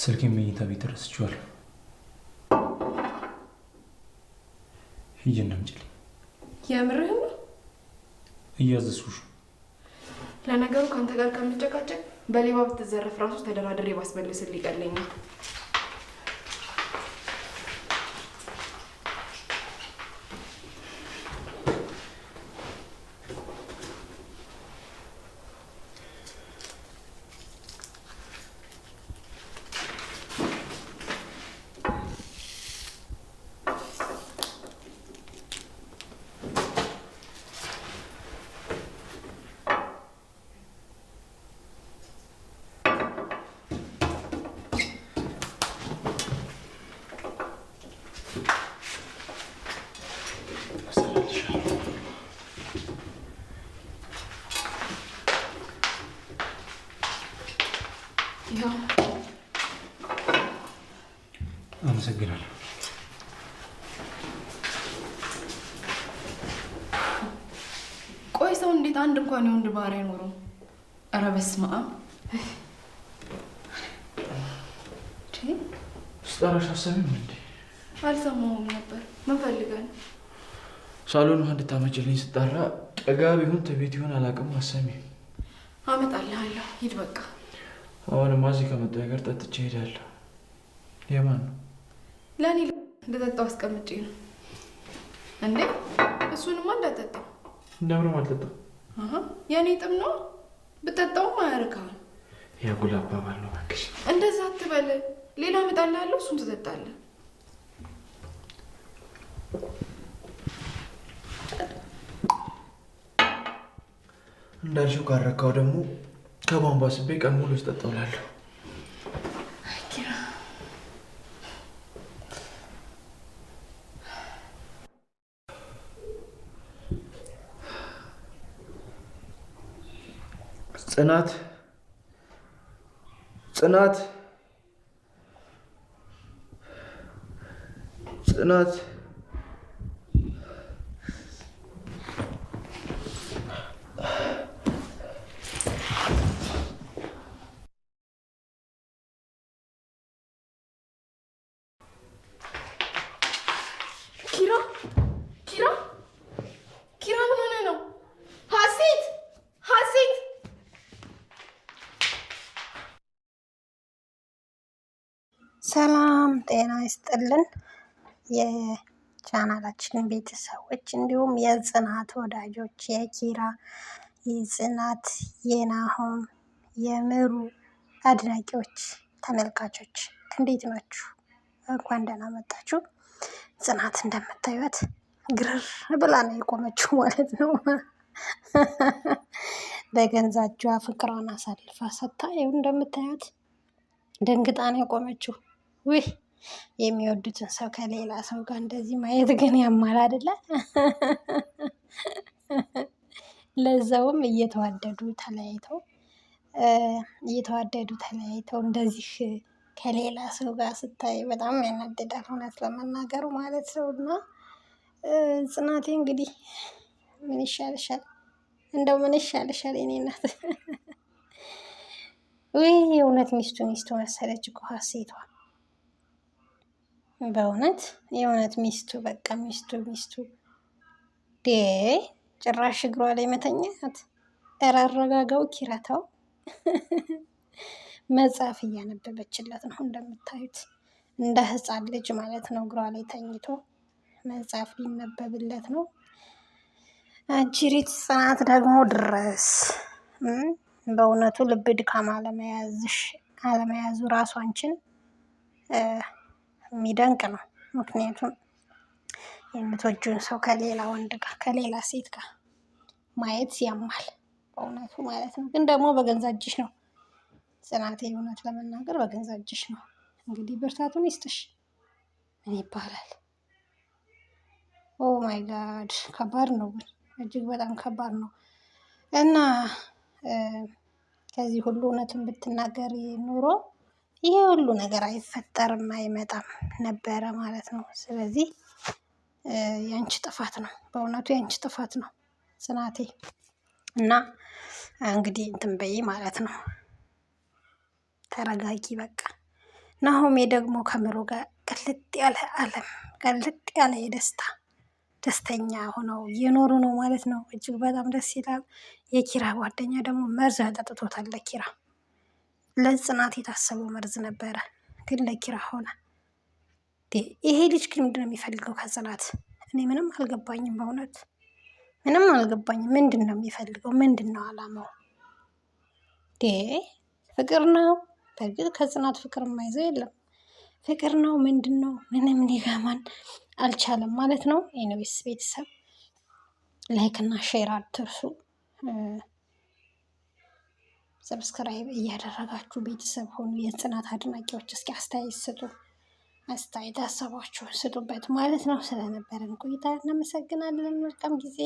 ስልክ መኝታ ቤት ረስቼዋለሁ። ሂጂና አምጪልኝ። የምርህን ነው? እያዘዝኩሽ። ለነገሩ ከአንተ ጋር ከምጨቃጨቅ በሌባ ብትዘረፍ ራሱ ተደራድሬ ባስመልስልህ ይቀለኛል። አመሰግናለሁ። ቆይ ሰው እንዴት አንድ እንኳን የወንድ ባህሪ አይኖረውም? ኧረ በስመ አብ። ስጠራሽ አሰሚም እንዴ? አልሰማሁም ነበር። ምን ፈልገህ ነው? ሳሎን ውሃ እንድታመጭልኝ ስጠራ ጠጋ ቢሆን ተቤት ይሆን አላውቅም። አሰሚም አመጣልሃለሁ። ሂድ በቃ። አሁንማ እዚህ ከመጣሁ ጋር ጠጥቼ እሄዳለሁ። የማን ነው? ለእኔ እንደጠጣው አስቀምጬ ነው እንዴ። እሱንማ እንዳጠጣው። እንደምንም አልጠጣም። የእኔ ጥም ነው። ብጠጣውም አያረካም። የጉል አባባል ነው እባክሽ። እንደዛ አትበል። ሌላ እመጣልሃለሁ፣ እሱን ትጠጣለህ። እንዳልሽው ካረካው ደግሞ ከቧንቧ ስቤ ቀን ሙሉ ስጠጣው እላለሁ። ጽናት ጽናት ጽናት ኪራ ምን ሆነ ነው? ሀሴት ሀሴት ሰላም ጤና ይስጥልን የቻናላችን ቤተሰቦች እንዲሁም የጽናት ወዳጆች፣ የኪራ፣ የጽናት፣ የናሆም፣ የምሩ አድናቂዎች፣ ተመልካቾች እንዴት ናችሁ? እንኳን ደህና መጣችሁ። ጽናት እንደምታዩት ግርር ብላ ነው የቆመችው ማለት ነው። በገዛ እጇ ፍቅሯን አሳልፋ ሰጥታ ይኸው እንደምታዩት ደንግጣ ነው የቆመችው። ውይ የሚወዱትን ሰው ከሌላ ሰው ጋር እንደዚህ ማየት ግን ያማል አይደለ? ለዛውም እየተዋደዱ ተለያይተው እንደዚህ ከሌላ ሰው ጋር ስታይ በጣም ያናድዳል፣ እውነት ለመናገሩ ማለት ነው። እና ጽናቴ እንግዲህ ምን ይሻልሻል? እንደው ምን ይሻልሻል የኔ እናት? ውይ የእውነት ሚስቱ መሰለች እኮ ሀሴቷ። በእውነት የእውነት ሚስቱ በቃ ሚስቱ ዴ ጭራሽ እግሯ ላይ መተኛት። ኧረ አረጋጋው ኪራታው። መጽሐፍ እያነበበችለት ነው እንደምታዩት፣ እንደ ህፃን ልጅ ማለት ነው። እግሯ ላይ ተኝቶ መጽሐፍ ሊነበብለት ነው። አጅሪት ጽናት ደግሞ ድረስ በእውነቱ ልብ ድካም አለመያዙ ራሱ አንቺን የሚደንቅ ነው። ምክንያቱም የምትወጂውን ሰው ከሌላ ወንድ ጋር ከሌላ ሴት ጋር ማየት ያማል በእውነቱ ማለት ነው። ግን ደግሞ በገዛ እጅሽ ነው ጽናቴ፣ እውነት ለመናገር በገዛ እጅሽ ነው። እንግዲህ ብርታቱን ይስጥሽ። ምን ይባላል? ኦ ማይ ጋድ ከባድ ነው፣ ግን እጅግ በጣም ከባድ ነው። እና ከዚህ ሁሉ እውነትን ብትናገር ኑሮ ይሄ ሁሉ ነገር አይፈጠርም አይመጣም ነበረ ማለት ነው። ስለዚህ ያንቺ ጥፋት ነው፣ በእውነቱ ያንቺ ጥፋት ነው ጽናቴ። እና እንግዲህ እንትን በይ ማለት ነው። ተረጋጊ በቃ። ናሆሜ ደግሞ ከምሩ ጋር ቅልጥ ያለ ዓለም ቅልጥ ያለ ደስተኛ ሆነው እየኖሩ ነው ማለት ነው። እጅግ በጣም ደስ ይላል። የኪራ ጓደኛ ደግሞ መርዝ አጠጥቶታል ለኪራ። ለጽናት የታሰበው መርዝ ነበረ፣ ግን ለኪራ ሆነ። ይሄ ልጅ ግን ምንድን ነው የሚፈልገው ከጽናት? እኔ ምንም አልገባኝም፣ በእውነት ምንም አልገባኝም። ምንድን ነው የሚፈልገው? ምንድን ነው አላማው? ፍቅር ነው? በእርግጥ ከጽናት ፍቅር የማይዘው የለም። ፍቅር ነው ምንድን ነው? ምንም ሊገባን አልቻለም ማለት ነው። ኤኒዌይስ ቤተሰብ ላይክ እና ሼር አትርሱ። ሰብስክራይብ እያደረጋችሁ ቤተሰብ ሆኑ። የጽናት አድናቂዎች እስኪ አስተያየት ስጡ። አስተያየት ሀሳባችሁን ስጡበት ማለት ነው። ስለነበረን ቆይታ እናመሰግናለን። መልካም ጊዜ